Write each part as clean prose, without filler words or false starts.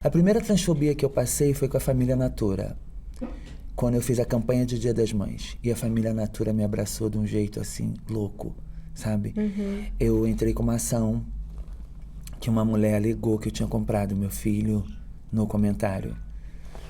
A primeira transfobia que eu passei foi com a família Natura, quando eu fiz a campanha de Dia das Mães. E a família Natura me abraçou de um jeito assim, louco, sabe? Eu entrei com uma ação que uma mulher alegou que eu tinha comprado meu filho no comentário.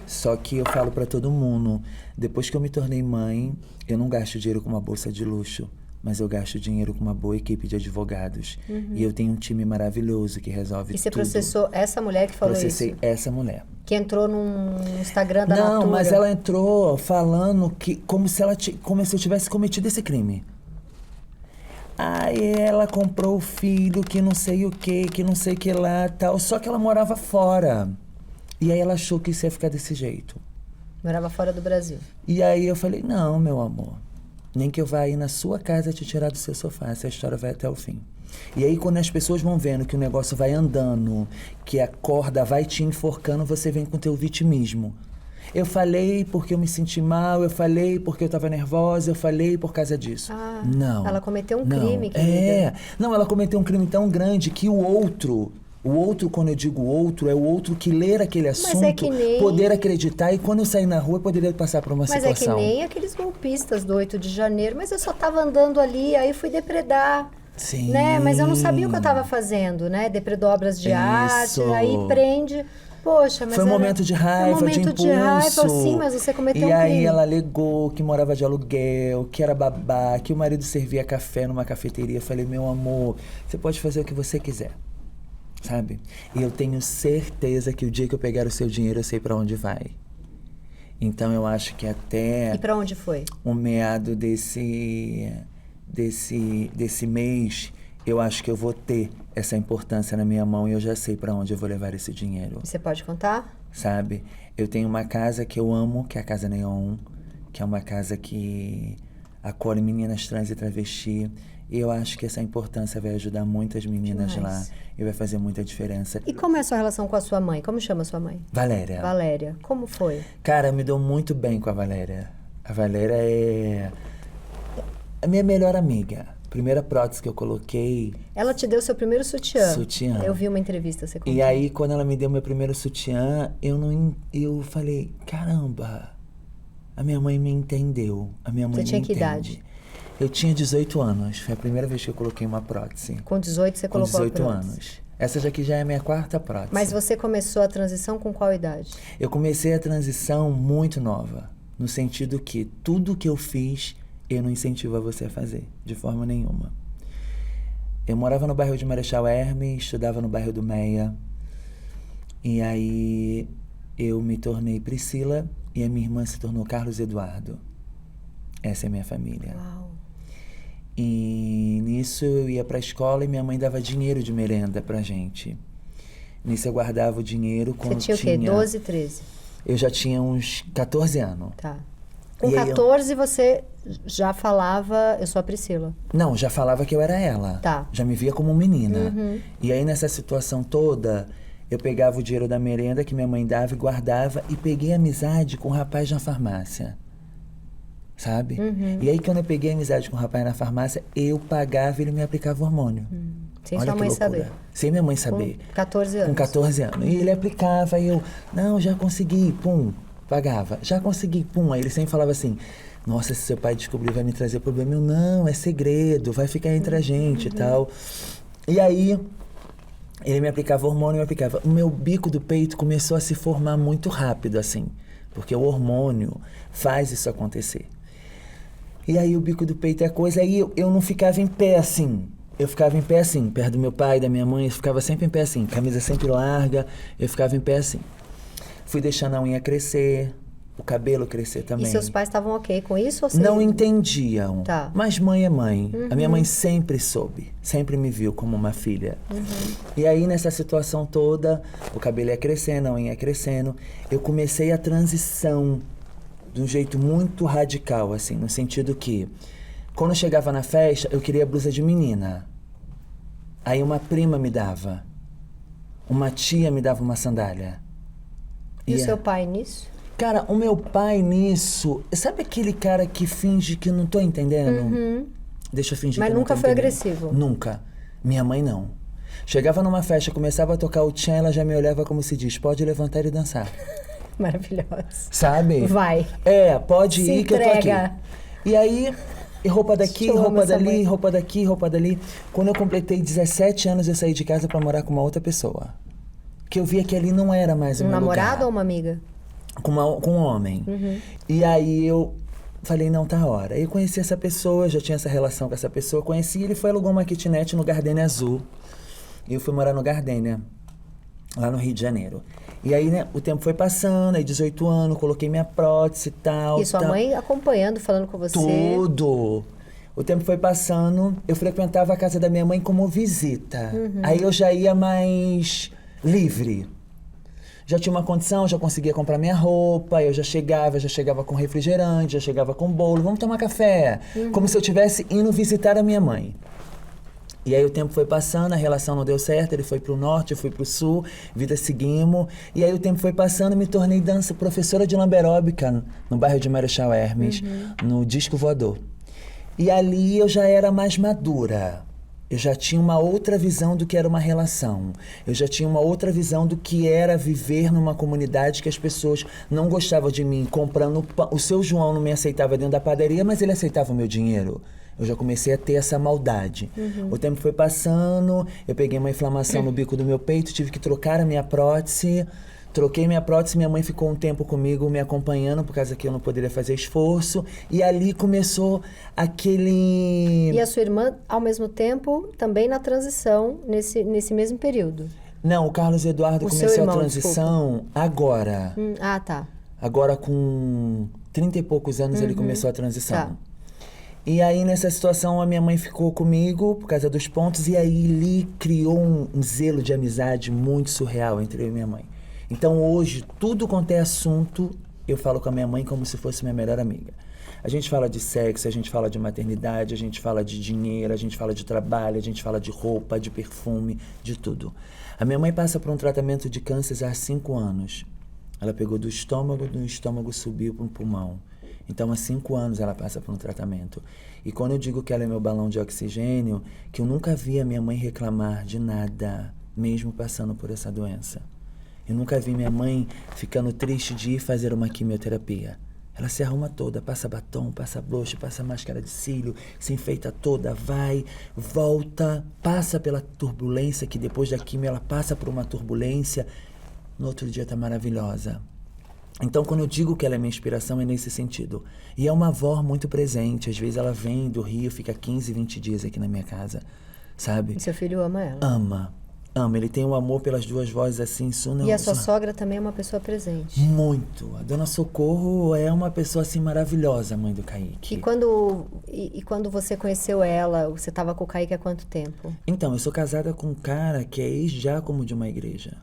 Só que eu falo pra todo mundo, depois que eu me tornei mãe, eu não gasto dinheiro com uma bolsa de luxo, mas eu gasto dinheiro com uma boa equipe de advogados. E eu tenho um time maravilhoso que resolve tudo. E você processou essa mulher que falou Processei isso? essa mulher. Que entrou no Instagram da Natura? Não, mas ela entrou falando que como se eu tivesse cometido esse crime. Aí ela comprou o filho, que não sei o que não sei o que lá, tal. Só que ela morava fora. E aí ela achou que isso ia ficar desse jeito. Morava fora do Brasil. E aí eu falei, não, meu amor. Nem que eu vá aí na sua casa te tirar do seu sofá. Essa história vai até o fim. E aí quando as pessoas vão vendo que o negócio vai andando, que a corda vai te enforcando, você vem com o teu vitimismo. Eu falei porque eu me senti mal, eu falei porque eu tava nervosa, eu falei por causa disso. Não. Ela cometeu um não. crime, querida. Não, ela cometeu um crime tão grande que o outro, quando eu digo outro, é o outro que ler aquele assunto, é que nem... poder acreditar, e quando eu sair na rua, eu poderia passar por uma Mas situação. é que nem aqueles golpistas do 8 de janeiro, mas eu só tava andando ali, aí fui depredar. Sim. Né? Mas eu não sabia o que eu tava fazendo, né? Depredou obras de arte, Isso. aí prende... Poxa, mas foi um momento de raiva, foi um momento de impulso. Sim, mas você cometeu um E aí crime. ela alegou que morava de aluguel, que era babá, que o marido servia café numa cafeteria. Eu falei, meu amor, você pode fazer o que você quiser, sabe? E eu tenho certeza que o dia que eu pegar o seu dinheiro, eu sei pra onde vai. Então eu acho que até... E pra onde foi? o meado desse mês, eu acho que eu vou ter essa importância na minha mão e eu já sei para onde eu vou levar esse dinheiro. Você pode contar? Sabe? Eu tenho uma casa que eu amo, que é a Casa Neon, que é uma casa que acolhe meninas trans e travesti. E eu acho que essa importância vai ajudar muitas meninas lá e vai fazer muita diferença. E como é a sua relação com a sua mãe? Como chama a sua mãe? Valéria. Valéria. Como foi? Cara, eu me dou muito bem com a Valéria. A Valéria é a minha melhor amiga. Primeira prótese que eu coloquei... Ela te deu seu primeiro sutiã. Sutiã. Eu vi uma entrevista, você contou. E aí, quando ela me deu meu primeiro sutiã, eu falei, caramba, a minha mãe me entendeu. A minha mãe me entende. Você tinha que idade? Eu tinha 18 anos. Foi a primeira vez que eu coloquei uma prótese. Com 18 você colocou a prótese? Com 18 anos. Essa daqui já é a minha quarta prótese. Mas você começou a transição com qual idade? Eu comecei a transição muito nova. No sentido que tudo que eu fiz... eu não incentivo a você a fazer, de forma nenhuma. Eu morava no bairro de Marechal Hermes, estudava no bairro do Meia. E aí eu me tornei Priscila e a minha irmã se tornou Carlos Eduardo. Essa é a minha família. Uau. E nisso eu ia pra escola e minha mãe dava dinheiro de merenda pra gente. Nisso eu guardava o dinheiro quando Você tinha o quê? 12, 13? Eu já tinha uns 14 anos. Tá. Com 14 você já falava, eu sou a Priscila. Não, já falava que eu era ela. Tá. Já me via como menina. E aí nessa situação toda, eu pegava o dinheiro da merenda que minha mãe dava e guardava e peguei amizade com o rapaz na farmácia. Sabe? E aí quando eu peguei amizade com o rapaz na farmácia, eu pagava e ele me aplicava o hormônio. Sem Olha sua que mãe loucura. saber. Sem minha mãe saber. Com 14 anos. Com 14 anos. E ele aplicava e eu, não, já consegui, pum, pagava. Já consegui, pum. Aí ele sempre falava assim, nossa, se seu pai descobrir vai me trazer problema. Eu, não, é segredo, vai ficar entre a gente e tal. E aí, ele me aplicava hormônio, me aplicava. O meu bico do peito começou a se formar muito rápido, assim. Porque o hormônio faz isso acontecer. E aí, o bico do peito é coisa. Aí, eu não ficava em pé, assim. Eu ficava em pé, assim, perto do meu pai, da minha mãe. Eu ficava sempre em pé, assim. Camisa sempre larga. Eu ficava em pé, assim. Fui deixando a unha crescer. O cabelo crescer também. E seus pais estavam ok com isso? Ou você... Não entendiam. Tá. Mas mãe é mãe. A minha mãe sempre soube. Sempre me viu como uma filha. E aí, nessa situação toda, o cabelo ia crescendo, a unha ia crescendo. Eu comecei a transição de um jeito muito radical, assim. No sentido que, quando eu chegava na festa, eu queria blusa de menina. Aí uma prima me dava. Uma tia me dava uma sandália. E o seu pai nisso? Cara, o meu pai nisso... Sabe aquele cara que finge que não tô entendendo? Deixa eu fingir Mas que não nunca tô foi entendendo. agressivo? Nunca. Minha mãe não. Chegava numa festa, começava a tocar o tchan, ela já me olhava como se diz, pode levantar e dançar. Maravilhosa. Sabe? Vai. Pode Se ir que eu tô aqui. entrega. E aí, e roupa daqui, Eu amo roupa essa dali, mãe. roupa daqui, roupa dali. Quando eu completei 17 anos, eu saí de casa pra morar com uma outra pessoa. Que eu via que ali não era mais o Um meu namorado lugar. ou uma amiga? Com um homem. E aí eu falei, não, tá a hora. Aí eu conheci essa pessoa, já tinha essa relação com essa pessoa. Conheci, ele foi alugar uma kitnet no Gardênia Azul. E eu fui morar no Gardênia, lá no Rio de Janeiro. E aí, né, o tempo foi passando, aí 18 anos, coloquei minha prótese e tal. E sua tal. mãe acompanhando, falando com você. Tudo. O tempo foi passando, eu frequentava a casa da minha mãe como visita. Aí eu já ia mais livre. Já tinha uma condição, já conseguia comprar minha roupa, eu já chegava com refrigerante, já chegava com bolo, vamos tomar café. Como se eu estivesse indo visitar a minha mãe. E aí o tempo foi passando, a relação não deu certo, ele foi pro norte, eu fui pro sul, vida seguimos. E aí o tempo foi passando, me tornei professora de lamberóbica no bairro de Marechal Hermes, no Disco Voador. E ali eu já era mais madura. Eu já tinha uma outra visão do que era uma relação. Eu já tinha uma outra visão do que era viver numa comunidade que as pessoas não gostavam de mim comprando pão. O seu João não me aceitava dentro da padaria, mas ele aceitava o meu dinheiro. Eu já comecei a ter essa maldade. O tempo foi passando, eu peguei uma inflamação no bico do meu peito, tive que trocar a minha prótese. Troquei minha prótese, minha mãe ficou um tempo comigo me acompanhando, por causa que eu não poderia fazer esforço. E ali começou aquele... E a sua irmã, ao mesmo tempo, também na transição, nesse mesmo período. Não, o Carlos Eduardo O seu começou irmão, a transição agora. Tá. Agora com 30 e poucos anos ele começou a transição. Tá. E aí nessa situação a minha mãe ficou comigo por causa dos pontos. E aí ele criou um zelo de amizade muito surreal entre eu e minha mãe. Então hoje, tudo quanto é assunto, eu falo com a minha mãe como se fosse minha melhor amiga. A gente fala de sexo, a gente fala de maternidade, a gente fala de dinheiro, a gente fala de trabalho, a gente fala de roupa, de perfume, de tudo. A minha mãe passa por um tratamento de câncer há 5 anos. Ela pegou do estômago subiu para o pulmão. Então há 5 anos ela passa por um tratamento. E quando eu digo que ela é meu balão de oxigênio, que eu nunca vi a minha mãe reclamar de nada, mesmo passando por essa doença. Eu nunca vi minha mãe ficando triste de ir fazer uma quimioterapia. Ela se arruma toda, passa batom, passa blush, passa máscara de cílio, se enfeita toda, vai, volta, passa pela turbulência, que depois da quimio ela passa por uma turbulência. No outro dia tá maravilhosa. Então, quando eu digo que ela é minha inspiração, é nesse sentido. E é uma avó muito presente. Às vezes ela vem do Rio, fica 15, 20 dias aqui na minha casa, sabe? E seu filho ama ela. Ama. Ele tem um amor pelas duas vozes assim, E a sua sogra também é uma pessoa presente. Muito. A Dona Socorro é uma pessoa assim maravilhosa, mãe do Kaique. E quando você conheceu ela, você estava com o Kaique há quanto tempo? Então, eu sou casada com um cara que é ex-diácono de uma igreja.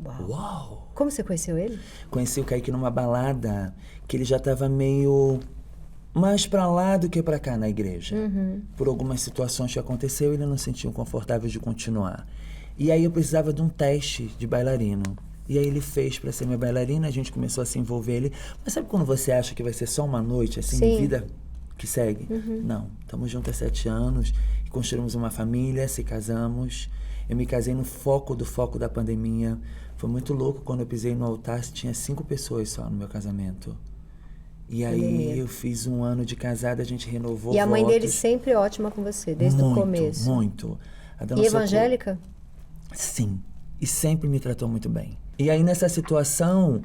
Uau. Uau! Como você conheceu ele? Conheci o Kaique numa balada que ele já estava meio mais pra lá do que pra cá na igreja. Por algumas situações que aconteceu, ele não se sentiu confortável de continuar. E aí eu precisava de um teste de bailarino. E aí ele fez pra ser meu bailarino, a gente começou a se envolver ele. Mas sabe quando você acha que vai ser só uma noite, assim, Sim. vida que segue? Não, estamos juntos há 7 anos, construímos uma família, se casamos. Eu me casei no foco da pandemia. Foi muito louco, quando eu pisei no altar, tinha 5 pessoas só no meu casamento. E aí Pandemia. eu fiz 1 ano de casada, a gente renovou E a mãe votos. dele sempre ótima com você, desde o começo. Muito. A Dona E Socorro- evangélica? Sim, e sempre me tratou muito bem. E aí nessa situação,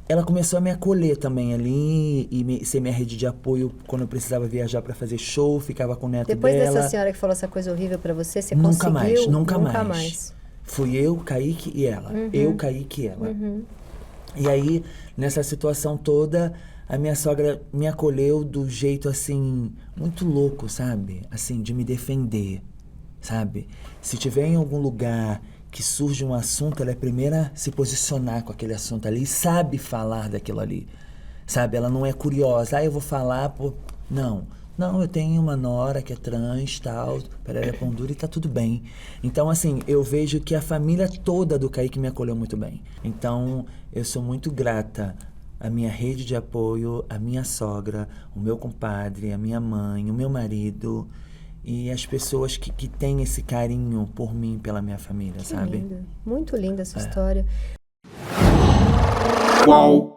ela começou a me acolher também ali e ser minha rede de apoio quando eu precisava viajar para fazer show, ficava com o neto Depois dela. dessa senhora que falou essa coisa horrível pra você, você Nunca conseguiu? mais, nunca mais. Fui eu, Kaique e ela. Eu, Kaique e ela. E aí, nessa situação toda, a minha sogra me acolheu do jeito, assim, muito louco, sabe? Assim, de me defender, sabe? Se tiver em algum lugar que surge um assunto, ela é a primeira a se posicionar com aquele assunto ali e sabe falar daquilo ali, sabe? Ela não é curiosa, eu vou falar, pô... Não, eu tenho uma nora que é trans, tal, Pereira Pão Duro e tá tudo bem. Então, assim, eu vejo que a família toda do Kaique me acolheu muito bem. Então, eu sou muito grata à minha rede de apoio, à minha sogra, o meu compadre, a minha mãe, o meu marido e as pessoas que têm esse carinho por mim, pela minha família, Que sabe? lindo. Muito linda essa história. Qual?